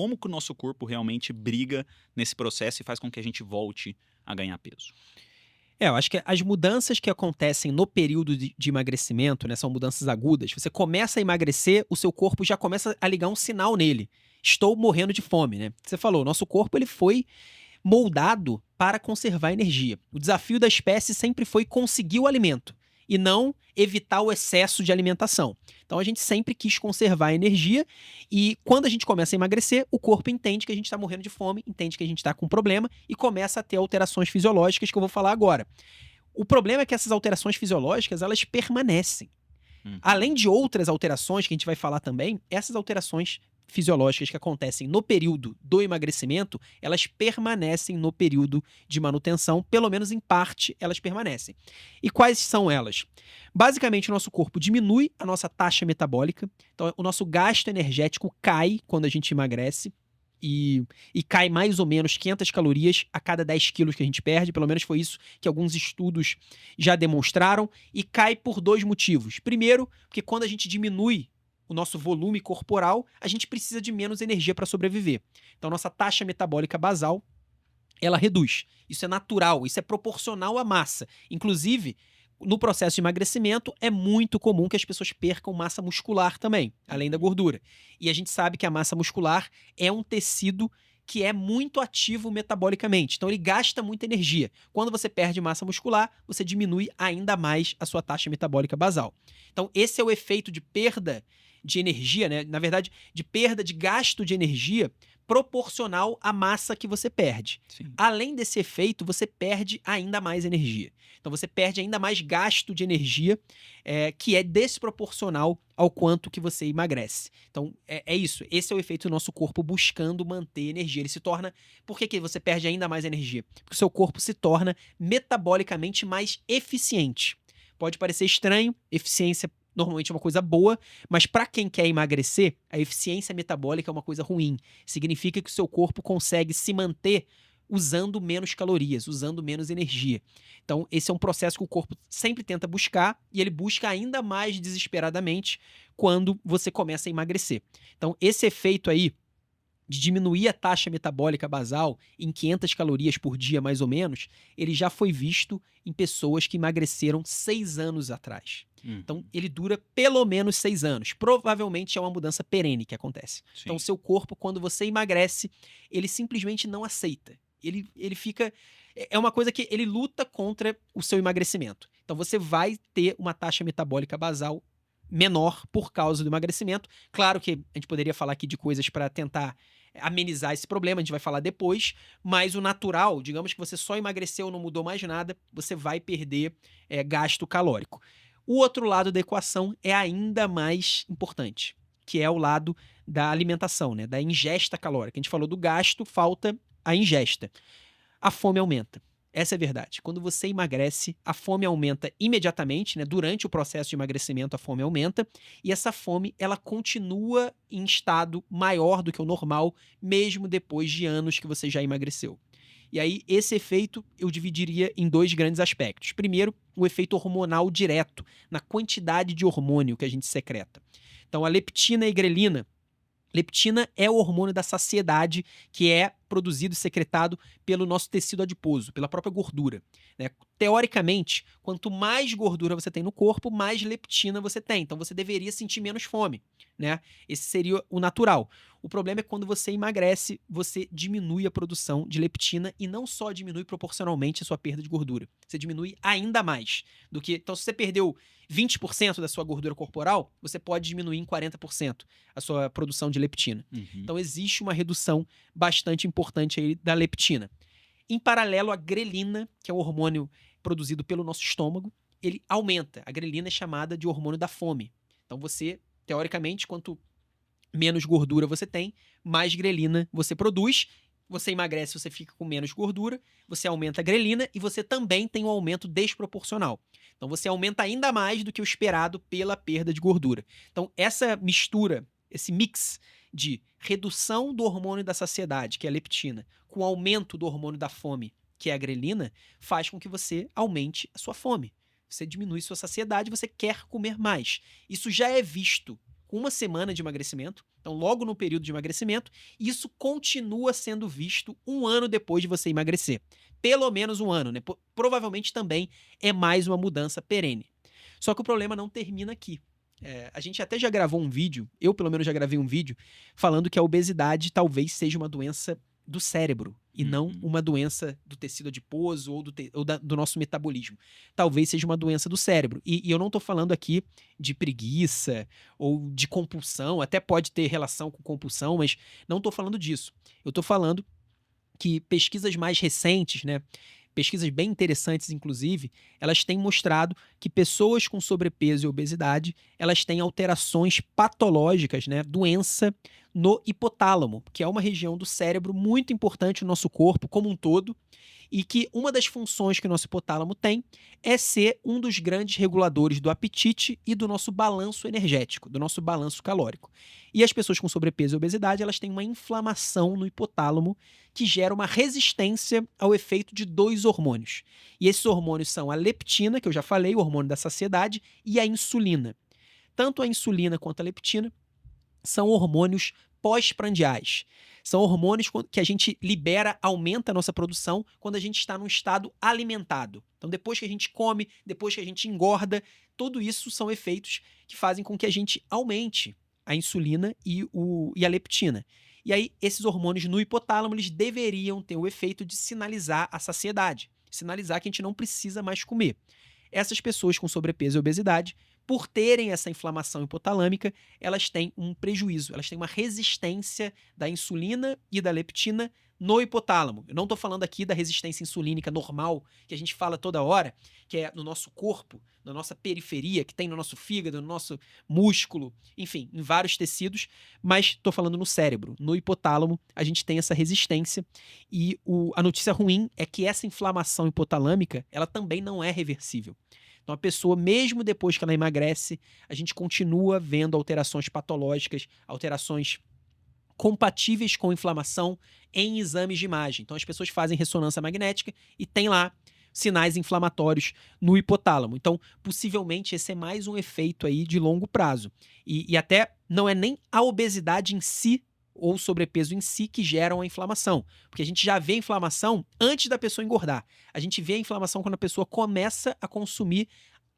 como que o nosso corpo realmente briga nesse processo e faz com que a gente volte a ganhar peso. Eu acho que as mudanças que acontecem no período de emagrecimento, né, são mudanças agudas. Você começa a emagrecer, o seu corpo já começa a ligar um sinal nele. Estou morrendo de fome, né? Você falou, nosso corpo ele foi moldado para conservar energia. O desafio da espécie sempre foi conseguir o alimento e não evitar o excesso de alimentação. Então a gente sempre quis conservar a energia e quando a gente começa a emagrecer, o corpo entende que a gente está morrendo de fome, entende que a gente está com um problema e começa a ter alterações fisiológicas que eu vou falar agora. O problema é que essas alterações fisiológicas, elas permanecem. Uhum. Além de outras alterações que a gente vai falar também, essas alterações fisiológicas que acontecem no período do emagrecimento, elas permanecem no período de manutenção, pelo menos em parte elas permanecem. E quais são elas? Basicamente, o nosso corpo diminui a nossa taxa metabólica, então o nosso gasto energético cai quando a gente emagrece, e cai mais ou menos 500 calorias a cada 10 quilos que a gente perde, pelo menos foi isso que alguns estudos já demonstraram, e cai por dois motivos. Primeiro, porque quando a gente diminui o nosso volume corporal, a gente precisa de menos energia para sobreviver. Então, nossa taxa metabólica basal, ela reduz. Isso é natural, isso é proporcional à massa. Inclusive, no processo de emagrecimento, é muito comum que as pessoas percam massa muscular também, além da gordura. E a gente sabe que a massa muscular é um tecido que é muito ativo metabolicamente. Então, ele gasta muita energia. Quando você perde massa muscular, você diminui ainda mais a sua taxa metabólica basal. Então, esse é o efeito de perda de energia, né? Na verdade, de perda de gasto de energia proporcional à massa que você perde. Sim. Além desse efeito, você perde ainda mais energia. Então você perde ainda mais gasto de energia, que é desproporcional ao quanto que você emagrece. Então é isso. Esse é o efeito do nosso corpo buscando manter energia. Ele se torna. Por que você perde ainda mais energia? Porque o seu corpo se torna metabolicamente mais eficiente. Pode parecer estranho, eficiência normalmente é uma coisa boa, mas para quem quer emagrecer, a eficiência metabólica é uma coisa ruim. Significa que o seu corpo consegue se manter usando menos calorias, usando menos energia. Então, esse é um processo que o corpo sempre tenta buscar e ele busca ainda mais desesperadamente quando você começa a emagrecer. Então, esse efeito aí de diminuir a taxa metabólica basal em 500 calorias por dia, mais ou menos, ele já foi visto em pessoas que emagreceram 6 anos atrás. Então, Uhum. ele dura pelo menos 6 anos. Provavelmente é uma mudança perene que acontece. Então, o Sim. seu corpo, quando você emagrece, ele simplesmente não aceita. Ele fica. É uma coisa que ele luta contra o seu emagrecimento. Então, você vai ter uma taxa metabólica basal menor por causa do emagrecimento. Claro que a gente poderia falar aqui de coisas para tentar amenizar esse problema, a gente vai falar depois, mas o natural, digamos que você só emagreceu, não mudou mais nada, você vai perder gasto calórico. O outro lado da equação é ainda mais importante, que é o lado da alimentação, né, da ingesta calórica. A gente falou do gasto, falta a ingesta. A fome aumenta. Essa é a verdade. Quando você emagrece, a fome aumenta imediatamente, né? Durante o processo de emagrecimento, a fome aumenta. E essa fome, ela continua em estado maior do que o normal, mesmo depois de anos que você já emagreceu. E aí, esse efeito eu dividiria em dois grandes aspectos. Primeiro, o efeito hormonal direto, na quantidade de hormônio que a gente secreta. Então, a leptina e a grelina. Leptina é o hormônio da saciedade que é produzido e secretado pelo nosso tecido adiposo, pela própria gordura, né? Teoricamente, quanto mais gordura você tem no corpo, mais leptina você tem. Então você deveria sentir menos fome, né? Esse seria o natural. O problema é que quando você emagrece, você diminui a produção de leptina e não só diminui proporcionalmente a sua perda de gordura. Você diminui ainda mais do que. Então, se você perdeu 20% da sua gordura corporal, você pode diminuir em 40% a sua produção de leptina. Uhum. Então existe uma redução bastante importante aí da leptina. Em paralelo, a grelina, que é o hormônio produzido pelo nosso estômago, ele aumenta. A grelina é chamada de hormônio da fome. Então você, teoricamente, quanto menos gordura você tem, mais grelina você produz. Você emagrece, você fica com menos gordura, você aumenta a grelina e você também tem um aumento desproporcional. Então você aumenta ainda mais do que o esperado pela perda de gordura. Então essa mistura, esse mix de redução do hormônio da saciedade, que é a leptina, com aumento do hormônio da fome, que é a grelina, faz com que você aumente a sua fome. Você diminui sua saciedade, você quer comer mais. Isso já é visto com uma semana de emagrecimento. Então, logo no período de emagrecimento, isso continua sendo visto um ano depois de você emagrecer. Pelo menos um ano, né? Provavelmente também é mais uma mudança perene. Só que o problema não termina aqui. A gente até já gravou um vídeo, eu pelo menos já gravei um vídeo, falando que a obesidade talvez seja uma doença do cérebro e não uma doença do tecido adiposo ou do nosso metabolismo. Talvez seja uma doença do cérebro. E eu não estou falando aqui de preguiça ou de compulsão, até pode ter relação com compulsão, mas não estou falando disso. Eu estou falando que pesquisas mais recentes, né, pesquisas bem interessantes, inclusive, elas têm mostrado que pessoas com sobrepeso e obesidade, elas têm alterações patológicas, né, doença no hipotálamo, que é uma região do cérebro muito importante no nosso corpo como um todo, e que uma das funções que o nosso hipotálamo tem é ser um dos grandes reguladores do apetite e do nosso balanço energético, do nosso balanço calórico. E as pessoas com sobrepeso e obesidade, elas têm uma inflamação no hipotálamo que gera uma resistência ao efeito de 2 hormônios. E esses hormônios são a leptina, que eu já falei, o hormônio da saciedade, e a insulina. Tanto a insulina quanto a leptina são hormônios pós-prandiais. São hormônios que a gente libera, aumenta a nossa produção quando a gente está num estado alimentado. Então, depois que a gente come, depois que a gente engorda, tudo isso são efeitos que fazem com que a gente aumente a insulina e a leptina. E aí, esses hormônios no hipotálamo, eles deveriam ter o efeito de sinalizar a saciedade, sinalizar que a gente não precisa mais comer. Essas pessoas com sobrepeso e obesidade, por terem essa inflamação hipotalâmica, elas têm um prejuízo, elas têm uma resistência da insulina e da leptina no hipotálamo. Eu não estou falando aqui da resistência insulínica normal, que a gente fala toda hora, que é no nosso corpo, na nossa periferia, que tem no nosso fígado, no nosso músculo, enfim, em vários tecidos, mas estou falando no cérebro. No hipotálamo, a gente tem essa resistência e a notícia ruim é que essa inflamação hipotalâmica, ela também não é reversível. Então, a pessoa, mesmo depois que ela emagrece, a gente continua vendo alterações patológicas, alterações compatíveis com inflamação em exames de imagem. Então, as pessoas fazem ressonância magnética e tem lá sinais inflamatórios no hipotálamo. Então, possivelmente, esse é mais um efeito aí de longo prazo. E até não é nem a obesidade em si ou sobrepeso em si que geram a inflamação. Porque a gente já vê a inflamação antes da pessoa engordar. A gente vê a inflamação quando a pessoa começa a consumir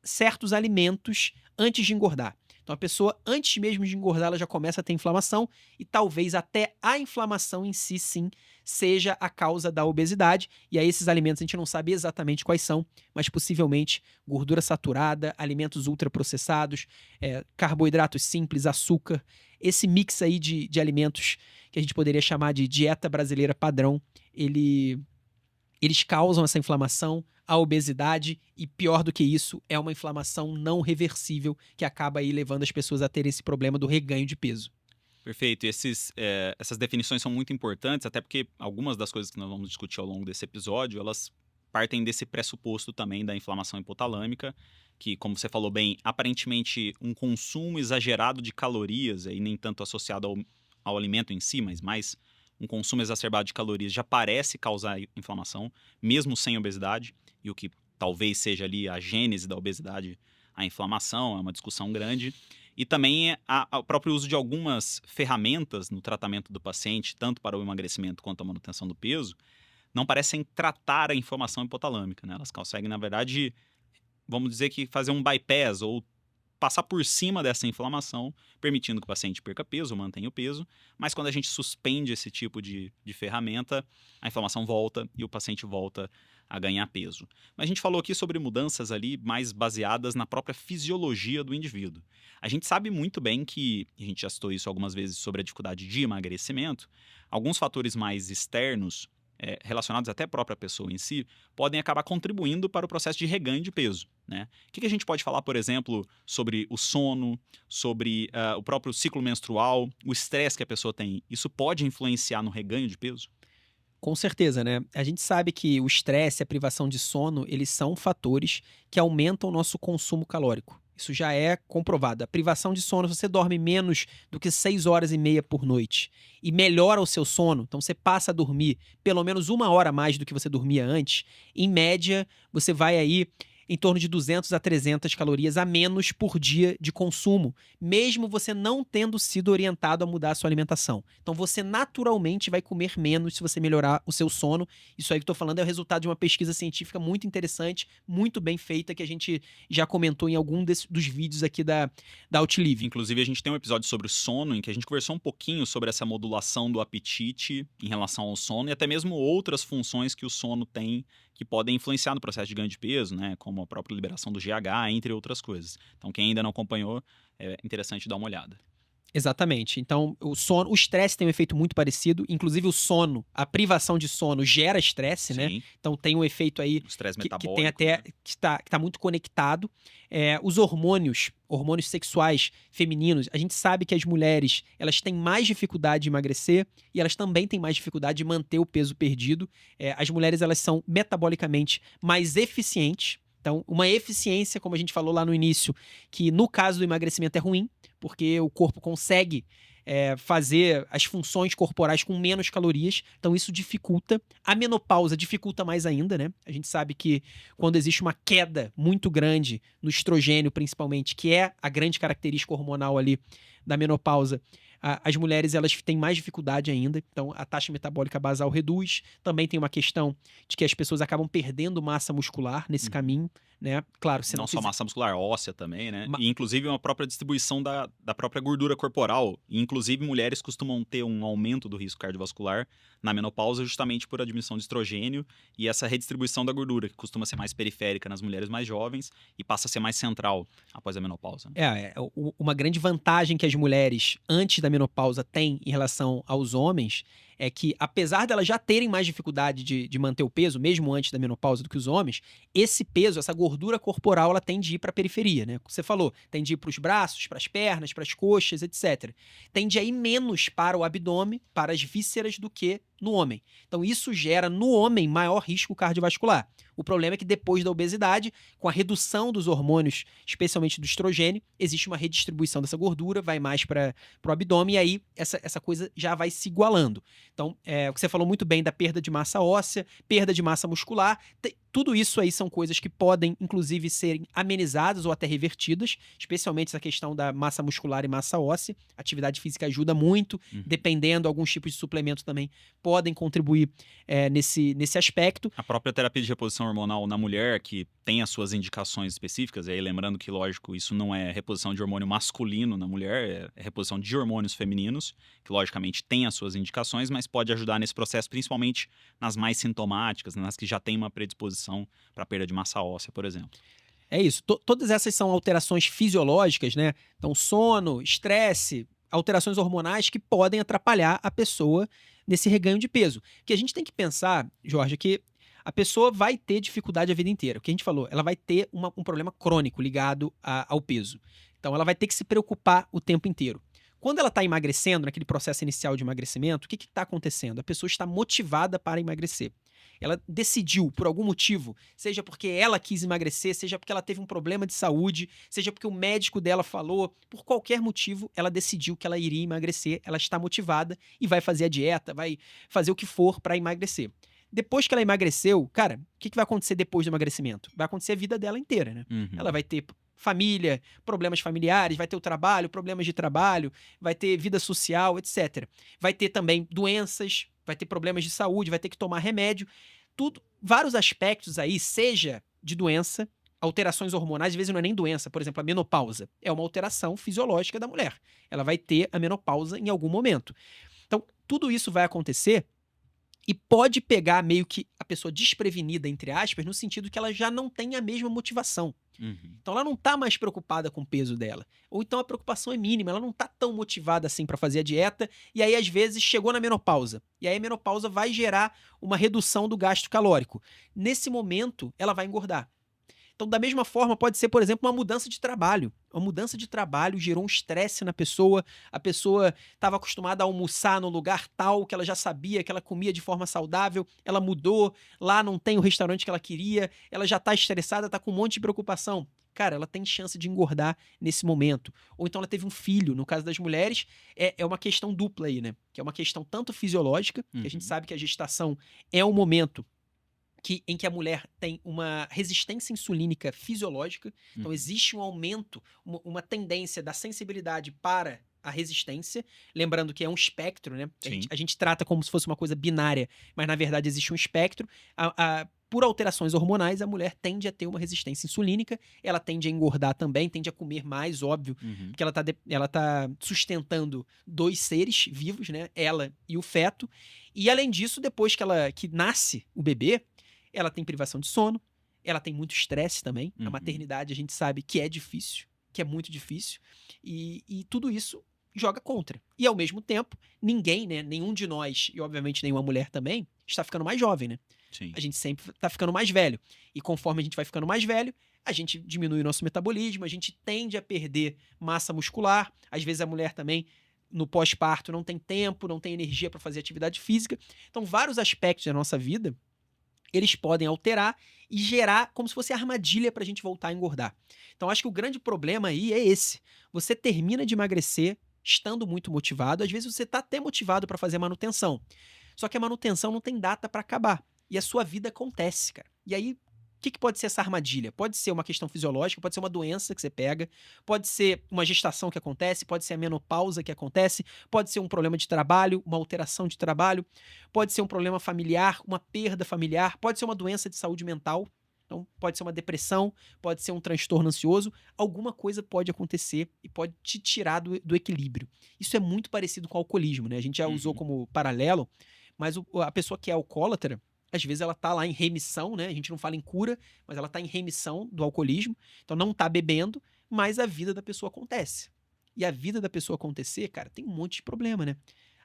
certos alimentos antes de engordar. Então a pessoa, antes mesmo de engordar, ela já começa a ter inflamação e talvez até a inflamação em si, sim, seja a causa da obesidade. E aí esses alimentos a gente não sabe exatamente quais são, mas possivelmente gordura saturada, alimentos ultraprocessados, carboidratos simples, açúcar, esse mix aí de alimentos que a gente poderia chamar de dieta brasileira padrão, eles causam essa inflamação, a obesidade e, pior do que isso, é uma inflamação não reversível que acaba aí levando as pessoas a terem esse problema do reganho de peso. Perfeito. E essas definições são muito importantes, até porque algumas das coisas que nós vamos discutir ao longo desse episódio, elas partem desse pressuposto também da inflamação hipotalâmica, que, como você falou bem, aparentemente um consumo exagerado de calorias, e nem tanto associado ao alimento em si, mas mais um consumo exacerbado de calorias já parece causar inflamação, mesmo sem obesidade, e o que talvez seja ali a gênese da obesidade, a inflamação, é uma discussão grande. E também o próprio uso de algumas ferramentas no tratamento do paciente, tanto para o emagrecimento quanto a manutenção do peso, não parecem tratar a inflamação hipotalâmica, né? Elas conseguem, na verdade, vamos dizer que fazer um bypass ou passar por cima dessa inflamação, permitindo que o paciente perca peso, mantenha o peso, mas quando a gente suspende esse tipo de ferramenta, a inflamação volta e o paciente volta a ganhar peso. Mas a gente falou aqui sobre mudanças ali mais baseadas na própria fisiologia do indivíduo. A gente sabe muito bem que, a gente já citou isso algumas vezes sobre a dificuldade de emagrecimento, alguns fatores mais externos, relacionados até à própria pessoa em si, podem acabar contribuindo para o processo de reganho de peso, né? O que a gente pode falar, por exemplo, sobre o sono, sobre o próprio ciclo menstrual, o estresse que a pessoa tem? Isso pode influenciar no reganho de peso? Com certeza, né? A gente sabe que o estresse e a privação de sono, eles são fatores que aumentam o nosso consumo calórico. Isso já é comprovado. A privação de sono, se você dorme menos do que 6 horas e meia por noite e melhora o seu sono, então você passa a dormir pelo menos 1 hora a mais do que você dormia antes, em média, você vai aí em torno de 200 a 300 calorias a menos por dia de consumo, mesmo você não tendo sido orientado a mudar a sua alimentação. Então você naturalmente vai comer menos se você melhorar o seu sono. Isso aí que eu tô falando é o resultado de uma pesquisa científica muito interessante, muito bem feita, que a gente já comentou em algum dos vídeos aqui da Outlive. Inclusive, a gente tem um episódio sobre o sono, em que a gente conversou um pouquinho sobre essa modulação do apetite em relação ao sono e até mesmo outras funções que o sono tem que podem influenciar no processo de ganho de peso, né? Como a própria liberação do GH, entre outras coisas. Então, quem ainda não acompanhou, é interessante dar uma olhada. Exatamente. Então, o estresse tem um efeito muito parecido. Inclusive, o sono, a privação de sono gera estresse, né? Sim, Então, tem um efeito aí o estresse que metabólico. tem até né? que tá muito conectado. Os hormônios sexuais femininos, a gente sabe que as mulheres elas têm mais dificuldade de emagrecer e elas também têm mais dificuldade de manter o peso perdido. As mulheres elas são metabolicamente mais eficientes. Então, uma eficiência, como a gente falou lá no início, que no caso do emagrecimento é ruim, porque o corpo consegue fazer as funções corporais com menos calorias, então isso dificulta. A menopausa dificulta mais ainda, né? A gente sabe que quando existe uma queda muito grande no estrogênio, principalmente, que é a grande característica hormonal ali da menopausa, as mulheres elas têm mais dificuldade ainda, então a taxa metabólica basal reduz. Também tem uma questão de que as pessoas acabam perdendo massa muscular nesse caminho, né? Claro, se Não só massa muscular, óssea também, né? Ma- E inclusive uma própria distribuição da própria gordura corporal. E, inclusive, mulheres costumam ter um aumento do risco cardiovascular na menopausa justamente por a diminuição de estrogênio e essa redistribuição da gordura, que costuma ser mais periférica nas mulheres mais jovens e passa a ser mais central após a menopausa. Uma grande vantagem que as mulheres antes da menopausa têm em relação aos homens é que, apesar delas já terem mais dificuldade de manter o peso, mesmo antes da menopausa, do que os homens, esse peso, essa gordura corporal, ela tende a ir para a periferia, né? Como você falou, tende a ir para os braços, para as pernas, para as coxas, etc. Tende a ir menos para o abdômen, para as vísceras, do que no homem. Então, isso gera no homem maior risco cardiovascular. O problema é que depois da obesidade, com a redução dos hormônios, especialmente do estrogênio, existe uma redistribuição dessa gordura, vai mais para o abdômen, e aí essa coisa já vai se igualando. Então, o que você falou muito bem da perda de massa óssea, perda de massa muscular, tudo isso aí são coisas que podem, inclusive, serem amenizadas ou até revertidas, especialmente essa questão da massa muscular e massa óssea. Atividade física ajuda muito, dependendo, alguns tipos de suplemento também podem contribuir nesse aspecto. A própria terapia de reposição hormonal na mulher, que tem as suas indicações específicas, e aí lembrando que, lógico, isso não é reposição de hormônio masculino na mulher, é reposição de hormônios femininos, que logicamente tem as suas indicações, mas pode ajudar nesse processo, principalmente nas mais sintomáticas, nas que já tem uma predisposição para perda de massa óssea, por exemplo. É isso. Todas essas são alterações fisiológicas, né? Então, sono, estresse, alterações hormonais que podem atrapalhar a pessoa nesse reganho de peso. O que a gente tem que pensar, Jorge, é que a pessoa vai ter dificuldade a vida inteira. O que a gente falou, ela vai ter um problema crônico ligado ao peso. Então, ela vai ter que se preocupar o tempo inteiro. Quando ela está emagrecendo, naquele processo inicial de emagrecimento, o que está acontecendo? A pessoa está motivada para emagrecer. Ela decidiu, por algum motivo, seja porque ela quis emagrecer, seja porque ela teve um problema de saúde, seja porque o médico dela falou, por qualquer motivo, ela decidiu que ela iria emagrecer, ela está motivada e vai fazer a dieta, vai fazer o que for para emagrecer. Depois que ela emagreceu, cara, o que vai acontecer depois do emagrecimento? Vai acontecer a vida dela inteira, né? Ela vai ter família, problemas familiares, vai ter o trabalho, problemas de trabalho, vai ter vida social, etc. Vai ter também doenças, vai ter problemas de saúde, vai ter que tomar remédio. Tudo, vários aspectos aí, seja de doença, alterações hormonais, às vezes não é nem doença, por exemplo, a menopausa é uma alteração fisiológica da mulher. Ela vai ter a menopausa em algum momento. Então, tudo isso vai acontecer e pode pegar meio que a pessoa desprevenida, entre aspas, no sentido que ela já não tem a mesma motivação. Então ela não tá mais preocupada com o peso dela. Ou então a preocupação é mínima, ela não tá tão motivada assim para fazer a dieta, e aí às vezes chegou na menopausa. E aí a menopausa vai gerar uma redução do gasto calórico. Nesse momento, ela vai engordar. Então, da mesma forma, pode ser, por exemplo, uma mudança de trabalho. Uma mudança de trabalho gerou um estresse na pessoa, a pessoa estava acostumada a almoçar no lugar tal, que ela já sabia que ela comia de forma saudável, ela mudou, lá não tem o restaurante que ela queria, ela já está estressada, está com um monte de preocupação. Cara, ela tem chance de engordar nesse momento. Ou então ela teve um filho. No caso das mulheres, é uma questão dupla aí, né? Que é uma questão tanto fisiológica, que a gente sabe que a gestação é um momento em que a mulher tem uma resistência insulínica fisiológica. Então, existe um aumento, uma tendência da sensibilidade para a resistência. Lembrando que é um espectro, né? A gente trata como se fosse uma coisa binária, mas na verdade existe um espectro. Por alterações hormonais, a mulher tende a ter uma resistência insulínica, ela tende a engordar também, tende a comer mais, óbvio, porque ela tá sustentando 2 seres vivos, né? Ela e o feto. E além disso, depois que nasce o bebê, ela tem privação de sono, ela tem muito estresse também. A maternidade a gente sabe que é difícil, que é muito difícil, e tudo isso joga contra. E ao mesmo tempo, ninguém, né, nenhum de nós, e obviamente nenhuma mulher também, está ficando mais jovem, né? Sim. A gente sempre está ficando mais velho. E conforme a gente vai ficando mais velho, a gente diminui o nosso metabolismo, a gente tende a perder massa muscular. Às vezes a mulher também, no pós-parto, não tem tempo, não tem energia para fazer atividade física. Então, vários aspectos da nossa vida, eles podem alterar e gerar como se fosse armadilha para a gente voltar a engordar. Então, acho que o grande problema aí é esse. Você termina de emagrecer estando muito motivado. Às vezes você está até motivado para fazer manutenção. Só que a manutenção não tem data para acabar. E a sua vida acontece, cara. E aí, o que pode ser essa armadilha? Pode ser uma questão fisiológica, pode ser uma doença que você pega, pode ser uma gestação que acontece, pode ser a menopausa que acontece, pode ser um problema de trabalho, uma alteração de trabalho, pode ser um problema familiar, uma perda familiar, pode ser uma doença de saúde mental. Então, pode ser uma depressão, pode ser um transtorno ansioso, alguma coisa pode acontecer e pode te tirar do equilíbrio. Isso é muito parecido com o alcoolismo, né? A gente já usou como paralelo, mas a pessoa que é alcoólatra, às vezes ela tá lá em remissão, né? A gente não fala em cura, mas ela tá em remissão do alcoolismo, então não tá bebendo, mas a vida da pessoa acontece. E a vida da pessoa acontecer, cara, tem um monte de problema, né?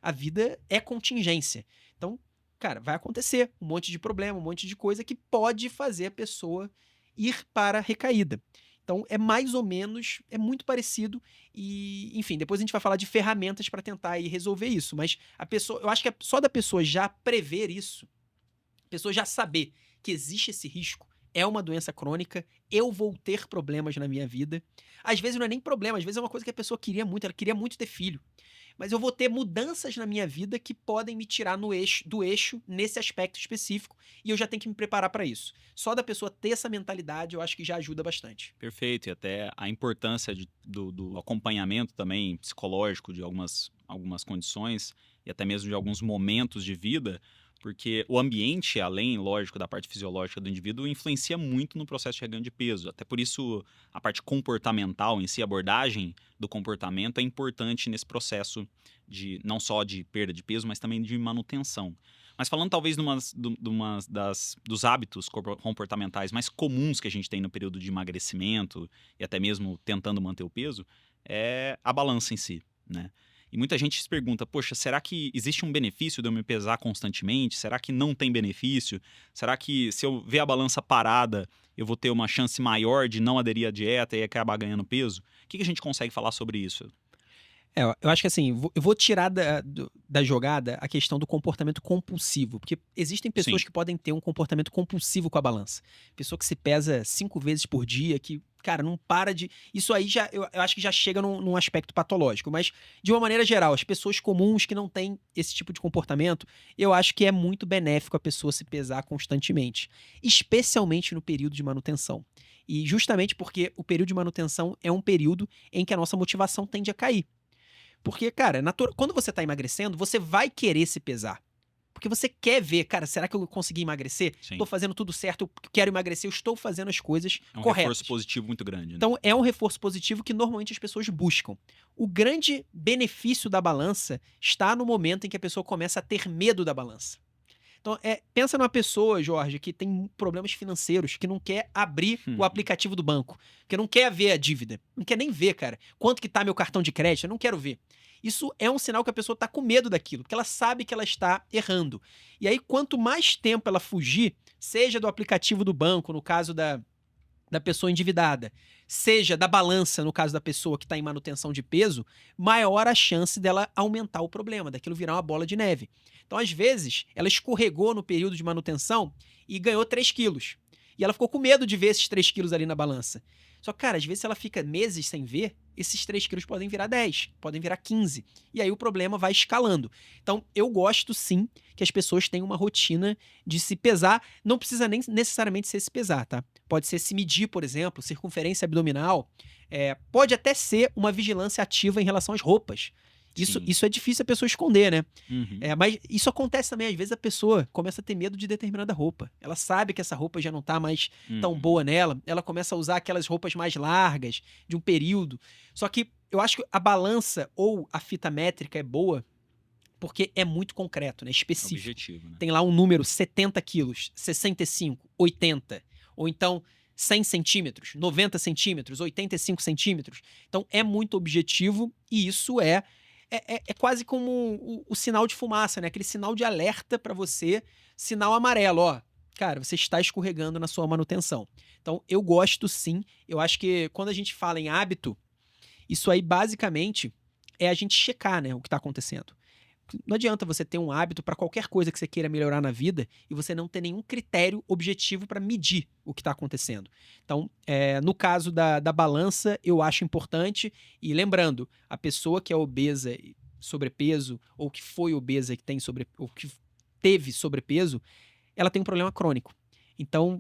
A vida é contingência. Então, cara, vai acontecer um monte de problema, um monte de coisa que pode fazer a pessoa ir para a recaída. Então, é mais ou menos, é muito parecido e, enfim, depois a gente vai falar de ferramentas para tentar aí resolver isso, mas a pessoa, eu acho que só da pessoa já prever isso, a pessoa já saber que existe esse risco, é uma doença crônica, eu vou ter problemas na minha vida. Às vezes não é nem problema, às vezes é uma coisa que a pessoa queria muito, ela queria muito ter filho. Mas eu vou ter mudanças na minha vida que podem me tirar do eixo nesse aspecto específico e eu já tenho que me preparar para isso. Só da pessoa ter essa mentalidade, eu acho que já ajuda bastante. Perfeito, e até a importância do acompanhamento também psicológico de algumas condições e até mesmo de alguns momentos de vida, porque o ambiente, além, lógico, da parte fisiológica do indivíduo, influencia muito no processo de reganho de peso. Até por isso, a parte comportamental em si, a abordagem do comportamento é importante nesse processo de não só de perda de peso, mas também de manutenção. Mas falando talvez dos hábitos comportamentais mais comuns que a gente tem no período de emagrecimento e até mesmo tentando manter o peso, é a balança em si, né? E muita gente se pergunta, poxa, será que existe um benefício de eu me pesar constantemente? Será que não tem benefício? Será que se eu ver a balança parada, eu vou ter uma chance maior de não aderir à dieta e acabar ganhando peso? O que a gente consegue falar sobre isso? Eu acho que assim, eu vou tirar da jogada a questão do comportamento compulsivo, porque existem pessoas que podem ter um comportamento compulsivo com a balança. Pessoa que se pesa 5 vezes por dia, que, cara, não para de... Isso aí eu acho que já chega num aspecto patológico, mas de uma maneira geral, as pessoas comuns que não têm esse tipo de comportamento, eu acho que é muito benéfico a pessoa se pesar constantemente, especialmente no período de manutenção. E justamente porque o período de manutenção é um período em que a nossa motivação tende a cair. Porque, cara, quando você tá emagrecendo, você vai querer se pesar. Porque você quer ver, cara, será que eu consegui emagrecer? Sim. Tô fazendo tudo certo, eu quero emagrecer, eu estou fazendo as coisas É um corretas. reforço positivo muito grande, né? Então, é um reforço positivo que normalmente as pessoas buscam. O grande benefício da balança está no momento em que a pessoa começa a ter medo da balança. Então, pensa numa pessoa, Jorge, que tem problemas financeiros, que não quer abrir o aplicativo do banco, que não quer ver a dívida, não quer nem ver, cara, quanto que tá meu cartão de crédito, eu não quero ver. Isso é um sinal que a pessoa tá com medo daquilo, porque ela sabe que ela está errando. E aí, quanto mais tempo ela fugir, seja do aplicativo do banco, no caso da pessoa endividada, seja da balança, no caso da pessoa que está em manutenção de peso, maior a chance dela aumentar o problema, daquilo virar uma bola de neve. Então, às vezes, ela escorregou no período de manutenção e ganhou 3 quilos. E ela ficou com medo de ver esses 3 quilos ali na balança. Só que, cara, às vezes se ela fica meses sem ver, esses 3 quilos podem virar 10, podem virar 15. E aí o problema vai escalando. Então, eu gosto sim que as pessoas tenham uma rotina de se pesar. Não precisa nem necessariamente ser se pesar, tá? Pode ser se medir, por exemplo, circunferência abdominal. Pode até ser uma vigilância ativa em relação às roupas. Sim. Isso é difícil a pessoa esconder, né? Uhum. Mas isso acontece também. Às vezes a pessoa começa a ter medo de determinada roupa. Ela sabe que essa roupa já não tá mais tão boa nela. Ela começa a usar aquelas roupas mais largas, de um período. Só que eu acho que a balança ou a fita métrica é boa porque é muito concreto, né? Específico. Objetivo, né? Tem lá um número 70 quilos, 65, 80. Ou então 100 centímetros, 90 centímetros, 85 centímetros. Então é muito objetivo e isso é quase como o sinal de fumaça, né? Aquele sinal de alerta para você, sinal amarelo, ó. Cara, você está escorregando na sua manutenção. Então, eu gosto sim. Eu acho que quando a gente fala em hábito, isso aí basicamente é a gente checar, né, o que está acontecendo. Não adianta você ter um hábito para qualquer coisa que você queira melhorar na vida e você não ter nenhum critério objetivo para medir o que está acontecendo. Então, no caso da balança, eu acho importante. E lembrando, a pessoa que é obesa, sobrepeso, ou que foi obesa e ou que teve sobrepeso, ela tem um problema crônico. Então,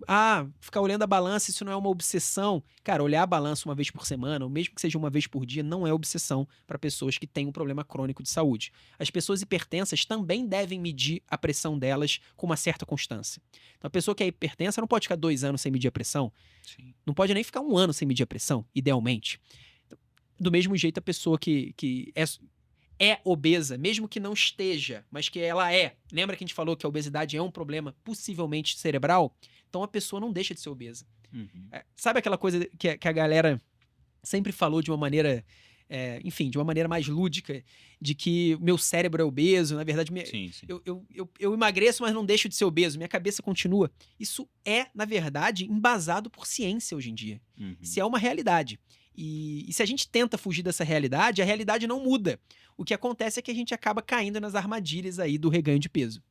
ficar olhando a balança, isso não é uma obsessão. Cara, olhar a balança uma vez por semana, ou mesmo que seja uma vez por dia, não é obsessão para pessoas que têm um problema crônico de saúde. As pessoas hipertensas também devem medir a pressão delas com uma certa constância. Então, a pessoa que é hipertensa não pode ficar 2 anos sem medir a pressão. Sim. Não pode nem ficar 1 ano sem medir a pressão, idealmente. Do mesmo jeito, a pessoa que é obesa, mesmo que não esteja, mas que ela é. Lembra que a gente falou que a obesidade é um problema possivelmente cerebral? Então a pessoa não deixa de ser obesa. Uhum. Sabe aquela coisa que a galera sempre falou de uma maneira, enfim, de uma maneira mais lúdica, de que meu cérebro é obeso, na verdade, Sim, sim. eu emagreço, mas não deixo de ser obeso, minha cabeça continua. Isso é, na verdade, embasado por ciência hoje em dia. Uhum. Isso é uma realidade. E se a gente tenta fugir dessa realidade, a realidade não muda. O que acontece é que a gente acaba caindo nas armadilhas aí do reganho de peso.